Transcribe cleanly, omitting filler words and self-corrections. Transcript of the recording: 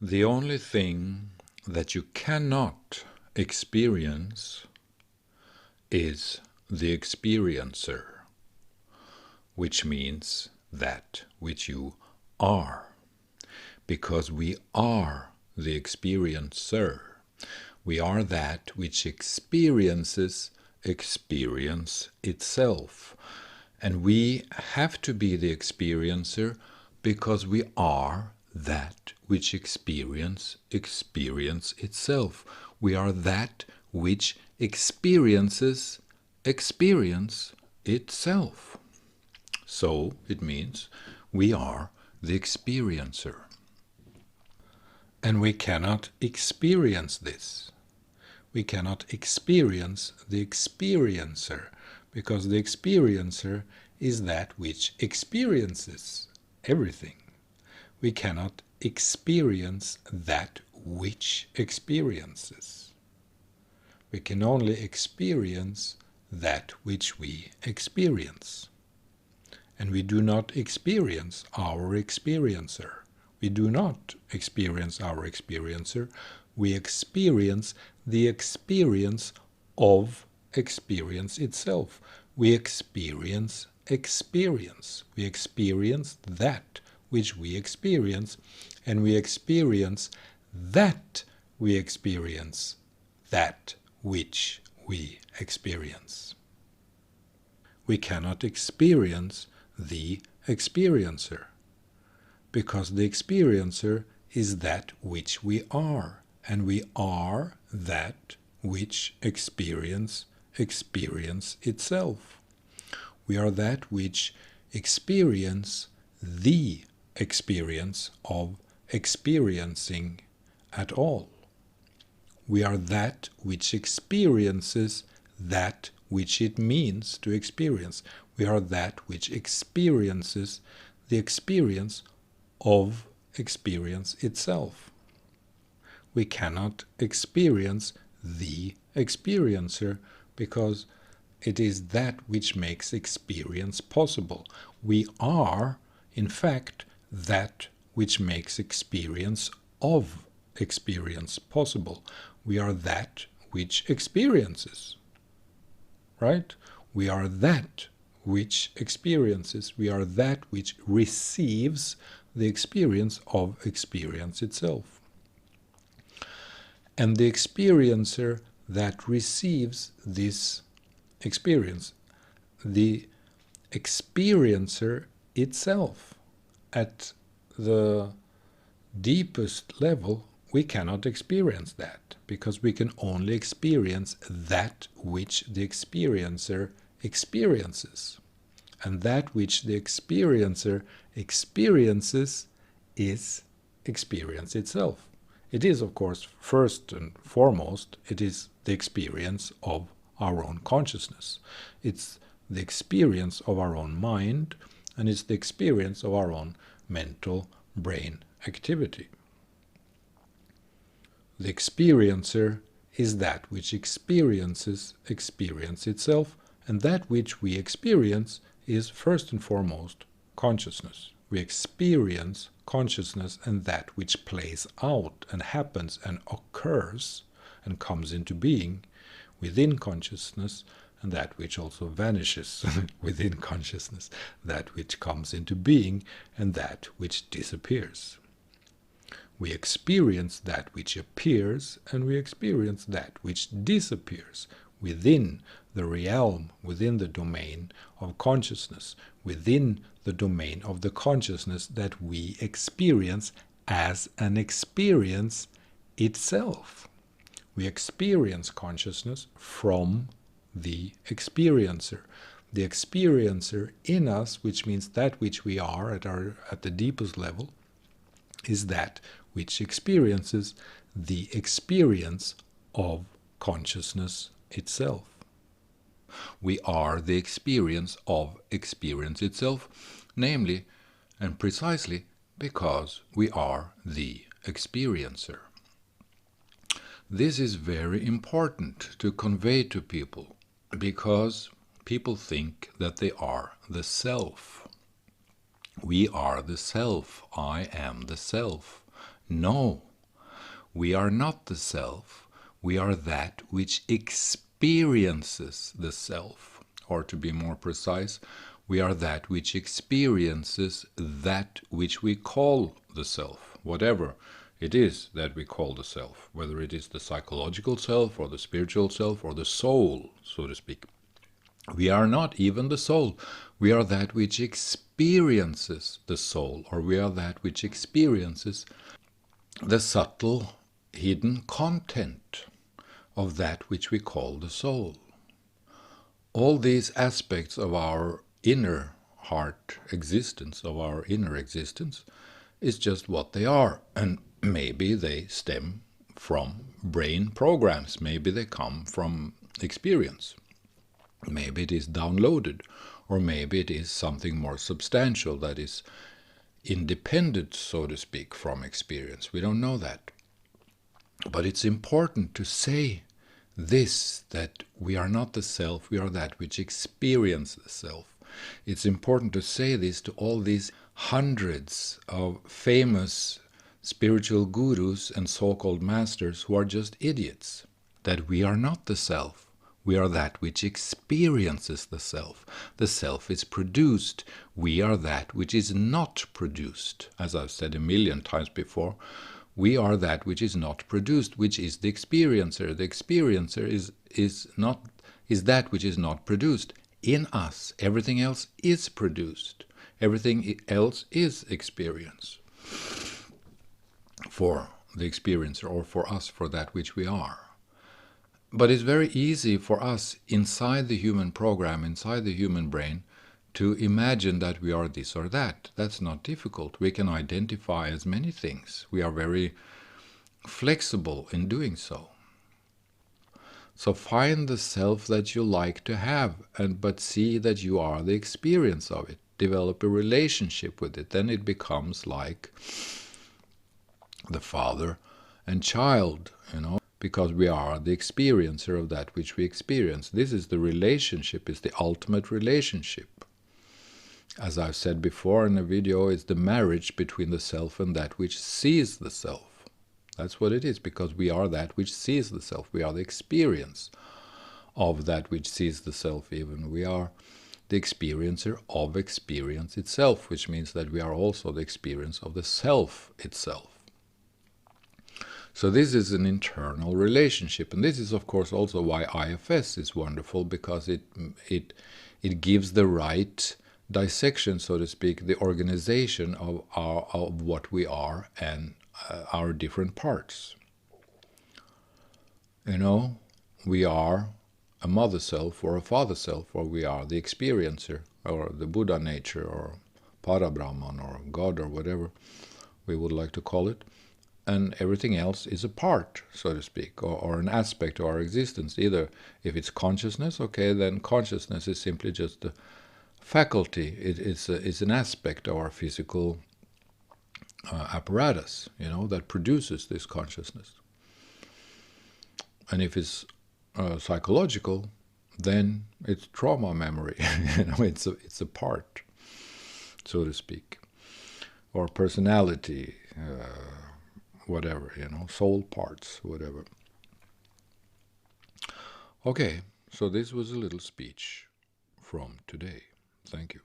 The only thing that you cannot experience is the experiencer, which means that which you are, because we are the experiencer. We are that which experiences experience itself. And we have to be the experiencer because we are that which experience itself. We are that which experiences experience itself. So it means we are the experiencer. And we cannot experience this. We cannot experience the experiencer, because the experiencer is that which experiences everything. We cannot experience that which experiences. We can only experience that which we experience. And we do not experience our experiencer. We do not experience our experiencer. We experience the experience of experience itself. We experience experience. We experience that which we experience, and we experience that we experience that which we experience. We cannot experience the experiencer, because the experiencer is that which we are, and we are that which experience itself. We are that which experience the experience of experiencing at all. We are that which experiences that which it means to experience. We are that which experiences the experience of experience itself. We cannot experience the experiencer because it is that which makes experience possible. We are, in fact, that which makes experience of experience possible. We are that which experiences, right? We are that which experiences. We are that which receives the experience of experience itself. And the experiencer that receives this experience, the experiencer itself, at the deepest level, we cannot experience that, because we can only experience that which the experiencer experiences. And that which the experiencer experiences is experience itself. It is, of course, first and foremost, it is the experience of our own consciousness. It's the experience of our own mind, and it's the experience of our own mental brain activity. The experiencer is that which experiences experience itself, and that which we experience is first and foremost consciousness. We experience consciousness and that which plays out and happens and occurs and comes into being within consciousness, and that which also vanishes within consciousness, that which comes into being and that which disappears. We experience that which appears, and we experience that which disappears within the realm, within the domain of consciousness, within the domain of the consciousness that we experience as an experience itself. We experience consciousness from the experiencer. The experiencer in us, which means that which we are at the deepest level, is that which experiences the experience of consciousness itself. We are the experience of experience itself, namely and precisely because we are the experiencer. This is very important to convey to people, because people think that they are the self. We are the self. I am the self. No, We are not the self. We are that which experiences the self. Or to be more precise, we are that which experiences that which we call the self, whatever it is that we call the self, whether it is the psychological self or the spiritual self or the soul, so to speak. We are not even the soul. We are that which experiences the soul, or we are that which experiences the subtle, hidden content of that which we call the soul. All these aspects of our inner heart existence, of our inner existence, is just what they are. And maybe they stem from brain programs. Maybe they come from experience. Maybe it is downloaded, or maybe it is something more substantial that is independent, so to speak, from experience. We don't know that. But it's important to say this, that we are not the self, we are that which experiences the self. It's important to say this to all these hundreds of famous spiritual gurus and so-called masters who are just idiots, that we are not the self. We are that which experiences the self. The self is produced. We are that which is not produced. As I've said a million times before, we are that which is not produced, which is the experiencer. The experiencer is that which is not produced. In us, everything else is produced. Everything else is experience. For the experiencer, or for us, for that which we are. But it's very easy for us inside the human program, inside the human brain, to imagine that we are this or that. That's not difficult. We can identify as many things. We are very flexible in doing so. So find the self that you like to have, but see that you are the experience of it. Develop a relationship with it. Then it becomes like the father and child, because we are the experiencer of that which we experience. This is the relationship, is the ultimate relationship. As I've said before in a video, it's the marriage between the self and that which sees the self. That's what it is, because we are that which sees the self. We are the experience of that which sees the self even. We are the experiencer of experience itself, which means that we are also the experience of the self itself. So this is an internal relationship, and this is of course also why IFS is wonderful, because it gives the right dissection, so to speak, the organization of what we are and our different parts. We are a mother self or a father self, or we are the experiencer, or the Buddha nature, or Parabrahman, or God, or whatever we would like to call it. And everything else is a part, so to speak, or an aspect of our existence. Either if it's consciousness, okay, then consciousness is simply just a faculty. It's an aspect of our physical apparatus, that produces this consciousness. And if it's psychological, then it's trauma memory. It's a part, so to speak, or personality. Whatever, soul parts, whatever. Okay, so this was a little speech from today. Thank you.